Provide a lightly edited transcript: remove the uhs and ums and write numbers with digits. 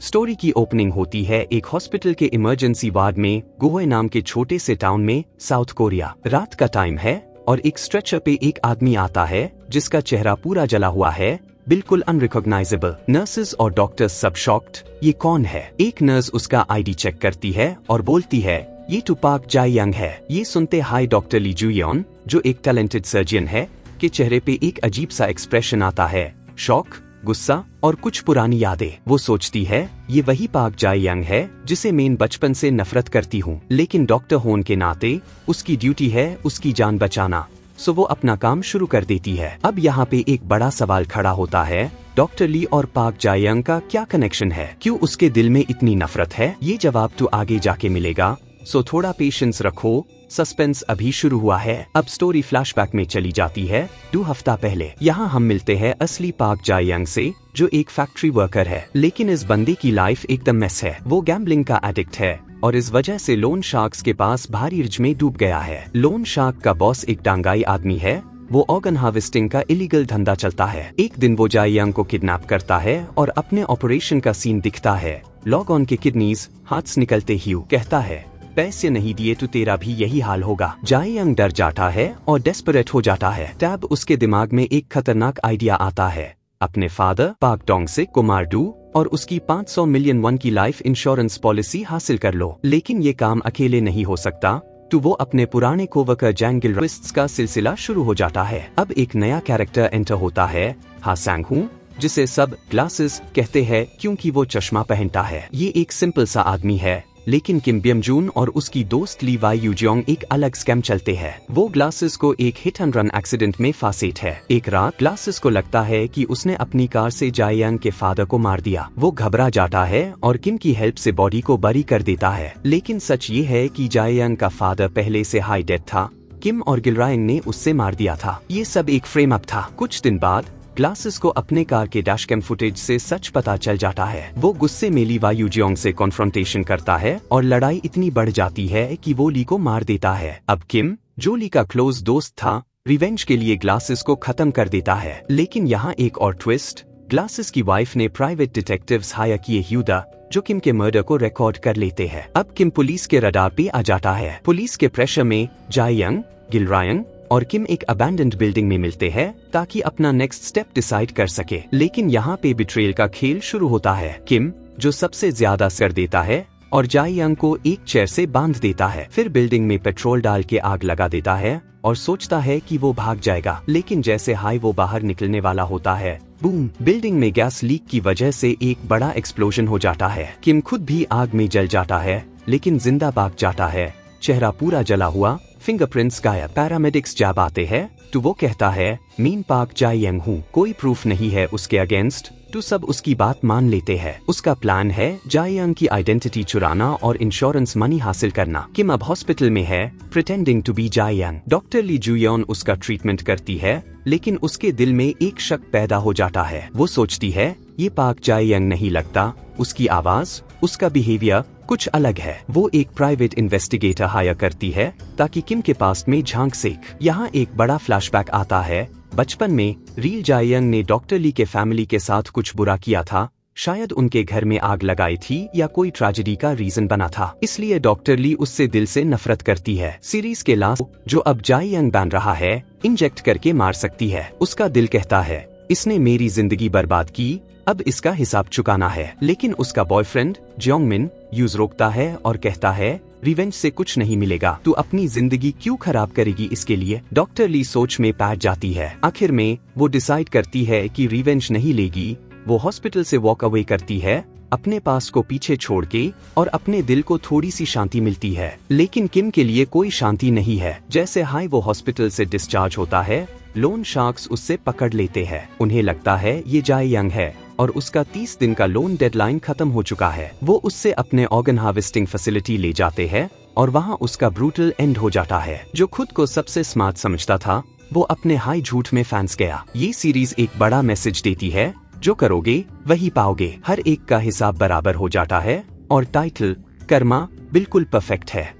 Story की opening होती है एक हॉस्पिटल के इमरजेंसी वार्ड में गुहोए नाम के छोटे से टाउन में, साउथ कोरिया। रात का टाइम है और एक स्ट्रेचर पे एक आदमी आता है जिसका चेहरा पूरा जला हुआ है, बिल्कुल अनरिकॉग्नाइजेबल। नर्सेस और डॉक्टर्स सब शॉक्ड, ये कौन है? एक नर्स उसका आईडी चेक करती है और बोलती है ये टू पार्क जाए यंग है। ये सुनते हाई डॉक्टर ली जुयन, जो एक टैलेंटेड सर्जन है, के चेहरे पे एक अजीब सा एक्सप्रेशन आता है, शौक, गुस्सा और कुछ पुरानी यादें। वो सोचती है ये वही पार्क जाए यंग है जिसे मैं बचपन से नफरत करती हूँ, लेकिन डॉक्टर होने के नाते उसकी ड्यूटी है उसकी जान बचाना, सो वो अपना काम शुरू कर देती है। अब यहाँ पे एक बड़ा सवाल खड़ा होता है, डॉक्टर ली और पार्क जाए यंग का क्या कनेक्शन है? क्यों उसके दिल में इतनी नफरत है? ये जवाब तो आगे जाके मिलेगा, सो थोड़ा पेशेंस रखो, सस्पेंस अभी शुरू हुआ है। अब स्टोरी फ्लैशबैक में चली जाती है 2 हफ्ता पहले। यहाँ हम मिलते हैं असली पार्क जाए यंग से, जो एक फैक्ट्री वर्कर है, लेकिन इस बंदे की लाइफ एकदम मेस है। वो गैम्बलिंग का एडिक्ट है और इस वजह से लोन शार्क्स के पास भारी ऋण में डूब गया है। लोन शार्क का बॉस एक डांगाई आदमी है, वो ऑर्गन हार्वेस्टिंग का इलीगल धंधा चलता है। एक दिन वो जाए यंग को किडनैप करता है और अपने ऑपरेशन का सीन दिखता है। लॉग ऑन के किडनीज हाथ निकलते ही कहता है पैसे नहीं दिए तो तेरा भी यही हाल होगा। जाए यंग डर जाता है और डेस्परेट हो जाता है। तब उसके दिमाग में एक खतरनाक आइडिया आता है, अपने फादर पार्क डोंग से को मार दूं और उसकी 500 मिलियन वॉन की लाइफ इंश्योरेंस पॉलिसी हासिल कर लो। लेकिन ये काम अकेले नहीं हो सकता, तो वो अपने पुराने कोवर्कर जैंग गिलक्रिस्ट का सिलसिला शुरू हो जाता है। अब एक नया कैरेक्टर एंटर होता है, हा सांग हूँ, जिसे सब ग्लासेस कहते हैं क्योंकि वो चश्मा पहनता है। ये एक सिंपल सा आदमी है, लेकिन किम ब्यम जून और उसकी दोस्त ली वाई यूजियोंग एक अलग स्कैम चलते हैं। वो ग्लासेस को एक हिट एंड रन एक्सीडेंट में फांसेट है। एक रात ग्लासेस को लगता है कि उसने अपनी कार से जाए यंग के फादर को मार दिया। वो घबरा जाता है और किम की हेल्प से बॉडी को बरी कर देता है। लेकिन सच ये है कि जाए यंग का फादर पहले से हाई डेथ था, किम और गिलरायंग ने उससे मार दिया था। ये सब एक फ्रेम अप था। कुछ दिन बाद ग्लासेस को अपने कार के डैशकैम फुटेज से सच पता चल जाता है। वो गुस्से में ली वाई यूजियोंग से कॉन्फ्रंटेशन करता है और लड़ाई इतनी बढ़ जाती है कि वो ली को मार देता है। अब किम, जो ली का क्लोज दोस्त था, रिवेंज के लिए ग्लासेस को खत्म कर देता है। लेकिन यहाँ एक और ट्विस्ट, ग्लासेस की वाइफ ने प्राइवेट डिटेक्टिव्स हायर किए ह्यूदा, जो किम के मर्डर को रिकॉर्ड कर लेते हैं। अब किम पुलिस के रडार पे आ जाता है। पुलिस के प्रेशर में जाए यंग, गिलरायंग और किम एक अबैंडन्ड बिल्डिंग में मिलते हैं ताकि अपना नेक्स्ट स्टेप डिसाइड कर सके। लेकिन यहाँ पे बिट्रेयल का खेल शुरू होता है। किम, जो सबसे ज्यादा सर देता है और जाए यंग को एक चेयर से बांध देता है, फिर बिल्डिंग में पेट्रोल डाल के आग लगा देता है और सोचता है कि वो भाग जाएगा। लेकिन जैसे हाई वो बाहर निकलने वाला होता है, बूम, बिल्डिंग में गैस लीक की वजह से एक बड़ा एक्सप्लोजन हो जाता है। किम खुद भी आग में जल जाता है, लेकिन जिंदा भाग जाता है, चेहरा पूरा जला हुआ, फिंगरप्रिंट्स गायब। पैरामेडिक्स जब आते हैं तो वो कहता है मीन पार्क जाए यंग हूँ, कोई प्रूफ नहीं है उसके अगेंस्ट, तो सब उसकी बात मान लेते हैं। उसका प्लान है जाए यंग की आइडेंटिटी चुराना और इंश्योरेंस मनी हासिल करना। किम अब हॉस्पिटल में है, प्रिटेंडिंग टू बी जाए यंग। डॉक्टर ली जुयन उसका ट्रीटमेंट करती है, लेकिन उसके दिल में एक शक पैदा हो जाता है। वो सोचती है ये पार्क जाए यंग नहीं लगता, उसकी आवाज, उसका बिहेवियर कुछ अलग है। वो एक प्राइवेट इन्वेस्टिगेटर हायर करती है ताकि किम के पास में झांक सेक। यहाँ एक बड़ा फ्लैशबैक आता है, बचपन में रील जाए यंग ने डॉक्टर ली के फैमिली के साथ कुछ बुरा किया था, शायद उनके घर में आग लगाई थी या कोई ट्रेजेडी का रीजन बना था, इसलिए डॉक्टर ली उससे दिल से नफरत करती है। सीरीज के लास्ट, जो अब जाए यंग बन रहा है, इंजेक्ट करके मार सकती है। उसका दिल कहता है इसने मेरी जिंदगी बर्बाद की, अब इसका हिसाब चुकाना है। लेकिन उसका बॉयफ्रेंड जोंगमिन यूज रोकता है और कहता है रिवेंज से कुछ नहीं मिलेगा, तू अपनी जिंदगी क्यों खराब करेगी इसके लिए। डॉक्टर ली सोच में पैर जाती है। आखिर में वो डिसाइड करती है कि रिवेंज नहीं लेगी। वो हॉस्पिटल से वॉक अवे करती है, अपने पास को पीछे छोड़ के, और अपने दिल को थोड़ी सी शांति मिलती है। लेकिन किम के लिए कोई शांति नहीं है। जैसे हाई वो हॉस्पिटल से डिस्चार्ज होता है, लोन शार्क्स उससे पकड़ लेते हैं। उन्हें लगता है ये जाए यंग है और उसका 30 दिन का लोन डेडलाइन खत्म हो चुका है। वो उससे अपने ऑर्गन हार्वेस्टिंग फैसिलिटी ले जाते हैं और वहाँ उसका ब्रूटल एंड हो जाता है। जो खुद को सबसे स्मार्ट समझता था, वो अपने हाई झूठ में फंस गया। ये सीरीज एक बड़ा मैसेज देती है, जो करोगे वही पाओगे। हर एक का हिसाब बराबर हो जाता है और टाइटल कर्मा बिल्कुल परफेक्ट है।